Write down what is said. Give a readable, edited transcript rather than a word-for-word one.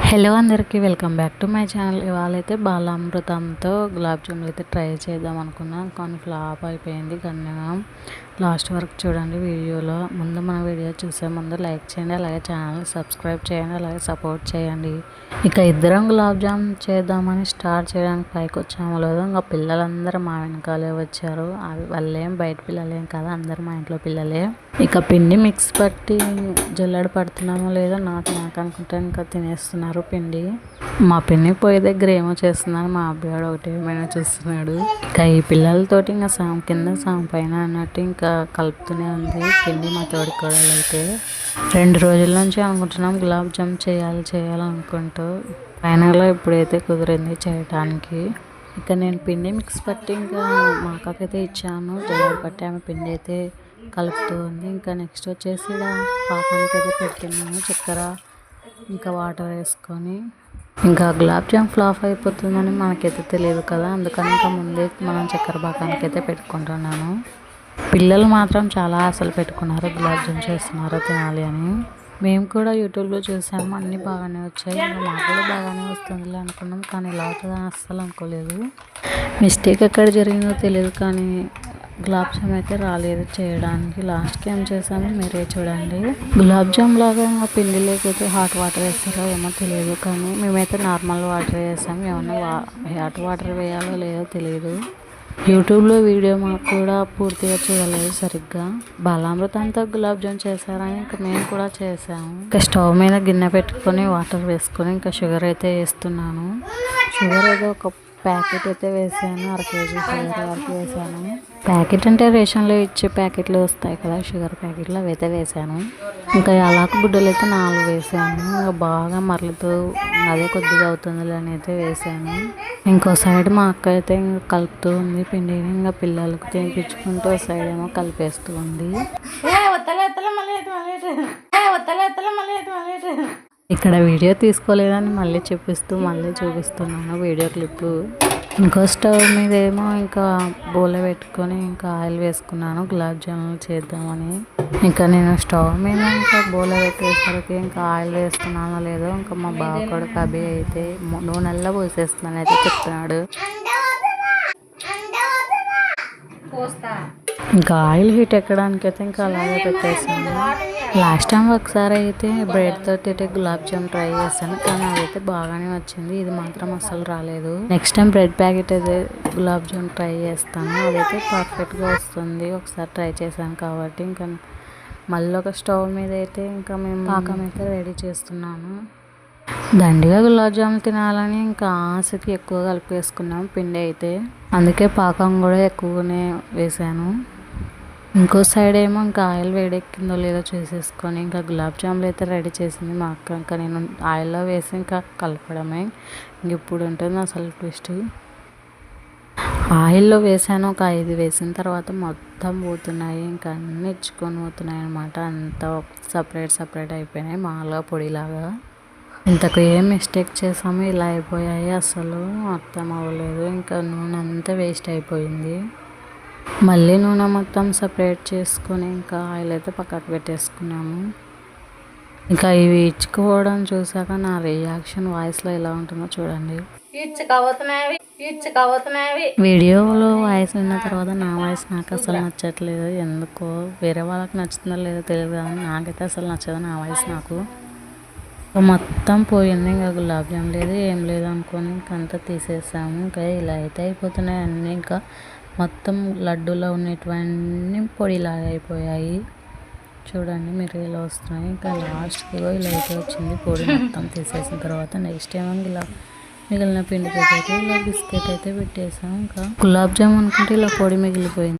Hello అందరికీ welcome back to my channel. ఇవాళైతే బాలామృతంతో గులాబ్ జాములు అయితే ట్రై చేద్దాం అనుకున్నాం, కానీ ఫ్లాప్ అయిపోయింది. కానీ లాస్ట్ వరకు చూడండి వీడియోలో. ముందు మన వీడియో చూసే ముందు లైక్ చేయండి, అలాగే ఛానల్ సబ్స్క్రైబ్ చేయండి, అలాగే సపోర్ట్ చేయండి. ఇక ఇద్దరం గులాబ్ జామ్ చేద్దామని స్టార్ట్ చేయడానికి పైకి వచ్చాము లేదు, ఇంకా పిల్లలందరూ మా వెనకాలే వచ్చారు. వాళ్ళేం బయట పిల్లలేం కదా, అందరు మా ఇంట్లో పిల్లలే. ఇక పిండి మిక్స్ పట్టి జల్లెడ పడుతున్నామో లేదో నాకు అనుకుంటే ఇంకా తినేస్తున్నారు పిండి. మా పిన్ని పొయ్యి దగ్గర ఏమో చేస్తున్నారు, మా అబ్బాయి ఒకటి ఏమైనా చూస్తున్నాడు. ఇంకా ఈ పిల్లలతోటి ఇంకా సాం కింద సాం పైన అన్నట్టు ఇంకా కలుపుతూనే ఉంది పిండి. మా తోడి కోడలు అయితే 2 రోజుల నుంచి అనుకుంటున్నాం గులాబ్ జామ్ చేయాలనుకుంటూ, ఫైనల్గా ఇప్పుడైతే కుదిరింది చేయటానికి. ఇక నేను పిండి మిక్స్ పట్టి ఇంకా మా అక్కకైతే ఇచ్చాను, జల్లెడ పట్టి ఆమె పిండి అయితే కలుపుతూ ఉంది. ఇంకా నెక్స్ట్ వచ్చేసి పాపానికి అయితే పెడుతున్నాను చక్కెర ఇంకా వాటర్ వేసుకొని. ఇంకా గులాబ్ జామ్ ఫ్లాప్ అయిపోతుందని మనకైతే తెలియదు కదా, అందుకని ఇంకా ముందే మనం చక్కెర పాకానికి అయితే పెట్టుకుంటున్నాను. పిల్లలు మాత్రం చాలా ఆశలు పెట్టుకున్నారు, గులాబ్ జామ్ చేస్తున్నారు తినాలి అని. మేము కూడా యూట్యూబ్లో చూసాము, అన్నీ బాగానే వచ్చాయి, ఇంకా మాకు కూడా బాగానే వస్తుందిలే అనుకున్నాం. కానీ ఇలా అవుతుందని అస్సలు అనుకోలేదు. మిస్టేక్ ఎక్కడ జరిగిందో తెలియదు, కానీ గులాబ్ జామ్ అయితే రాలేదు చేయడానికి. లాస్ట్కి ఏం చేసామో మీరే చూడండి. గులాబ్ జామ్ లాగా పిండి లేకపోతే హాట్ వాటర్ వేస్తారో ఏమో తెలియదు, కానీ మేమైతే నార్మల్ వాటర్ వేసాము. ఏమన్నా హాట్ వాటర్ వేయాలో లేదో తెలియదు. యూట్యూబ్లో వీడియో మాకు కూడా పూర్తిగా చూడలేదు సరిగ్గా. బాలామృతంతో గులాబ్ జామ్ చేశారని ఇంకా మేము కూడా చేసాము. ఇంకా స్టవ్ మీద గిన్నె పెట్టుకొని వాటర్ వేసుకొని ఇంకా షుగర్ అయితే వేస్తున్నాను. షుగర్ అయితే ఒక ప్యాకెట్ అయితే వేసాను, 1/2 kg షుగర్ వరకు వేసాను. ప్యాకెట్ అంటే రేషన్లో ఇచ్చే ప్యాకెట్లు వస్తాయి కదా, షుగర్ ప్యాకెట్లు అవి అయితే వేసాను. ఇంకా యాలకుల బుడ్డలు అయితే 4 వేసాను. ఇంకా బాగా మరలుతూ అదే కొద్దిగా అవుతుందిలే అని అయితే వేసాను. ఇంకో సైడ్ మా అక్క అయితే ఇంకా కలుపుతూ ఉంది పిండిని, ఇంకా పిల్లలకు తినిపించుకుంటూ సైడ్ ఏమో కలిపేస్తూ ఉంది. ఇక్కడ వీడియో తీసుకోలేదని మళ్ళీ చూపిస్తున్నాను వీడియో క్లిప్. ఇంకో స్టవ్ మీద ఏమో ఇంకా బోల పెట్టుకొని ఇంకా ఆయిల్ వేసుకున్నాను గులాబ్ జాములు చేద్దామని. ఇంకా నేను స్టవ్ మీద ఇంకా బోల పెట్టేసరికి ఇంకా ఆయిల్ వేస్తున్నానో లేదో, ఇంకా మా బావ కొడుకు అభి అయితే నూనెల్లో పోసేస్తున్నాను అయితే చెప్తున్నాడు. ఇంకా ఆయిల్ హీట్ ఎక్కడానికి అయితే ఇంకా అలాగే పెట్టేసాను. లాస్ట్ టైం ఒకసారి అయితే బ్రెడ్ తోటి అయితే గులాబ్ జామ్ ట్రై చేశాను, కానీ అదైతే బాగానే వచ్చింది. ఇది మాత్రం అస్సలు రాలేదు. నెక్స్ట్ టైం బ్రెడ్ ప్యాకెట్ అయితే గులాబ్ జామ్ ట్రై చేస్తాను, అదైతే పర్ఫెక్ట్గా వస్తుంది. ఒకసారి ట్రై చేశాను కాబట్టి ఇంకా మళ్ళీ ఒక స్టవ్ మీద అయితే ఇంకా మేము పాకం అయితే రెడీ చేస్తున్నాను. దండిగా గులాబ్ జాములు తినాలని ఇంకా ఆశకి ఎక్కువ కలిపేసుకున్నాం పిండి అయితే, అందుకే పాకం కూడా ఎక్కువనే వేసాను. ఇంకో సైడ్ ఏమో ఇంకా ఆయిల్ వేడెక్కిందో లేదో చూసేసుకొని ఇంకా గులాబ్ జాములు అయితే రెడీ చేసింది మా అక్క. ఇంకా నేను ఆయిల్లో వేసి ఇంకా కలపడమే. ఇంక ఇప్పుడు ఉంటుంది అసలు ట్విస్ట్. ఆయిల్లో వేసాను, ఒక 5 వేసిన తర్వాత మొత్తం పోతున్నాయి, ఇంకా అన్నీ ఇచ్చుకొని పోతున్నాయి అనమాట. అంతా సపరేట్ అయిపోయినాయి మాలో పొడిలాగా. ఇంతకు ఏం మిస్టేక్ చేసామో ఇలా అయిపోయాయి, అసలు అర్థం అవ్వలేదు. ఇంకా నూనె అంతా వేస్ట్ అయిపోయింది. మళ్ళీ నూనె మొత్తం సపరేట్ చేసుకొని ఇంకా ఆయిల్ అయితే పక్కకు పెట్టేసుకున్నాము. ఇంకా ఇవి ఇచ్చుకోవడం చూసాక నా రియాక్షన్ వాయిస్లో ఎలా ఉంటుందో చూడండి. వీడియోలో వాయిస్ విన్న తర్వాత నా వాయిస్ నాకు అసలు నచ్చట్లేదు ఎందుకో. వేరే వాళ్ళకి నచ్చుతుందో లేదో తెలియదు కానీ నాకైతే అసలు నచ్చదు నా వాయిస్ నాకు. మొత్తం పోయింది, ఇంకా గులాబ్ జామ్ లేదు ఏం లేదు అనుకొని ఇంకంతా తీసేసాము. ఇంకా ఇలా అయితే అయిపోతున్నాయి అన్నీ. ఇంకా మొత్తం లడ్డూలో ఉన్నటువన్నీ పొడిలాగా అయిపోయాయి చూడండి, మీరు ఇలా వస్తున్నాయి. ఇంకా లాస్ట్కి ఇలా అయితే వచ్చింది పొడి మొత్తం తీసేసిన తర్వాత. నెక్స్ట్ ఏమో ఇలా మిగిలిన పిండి అయితే ఇలా బిస్కెట్ అయితే పెట్టేసాం. ఇంకా గులాబ్ జామ్ అనుకుంటే ఇలా పొడి మిగిలిపోయింది.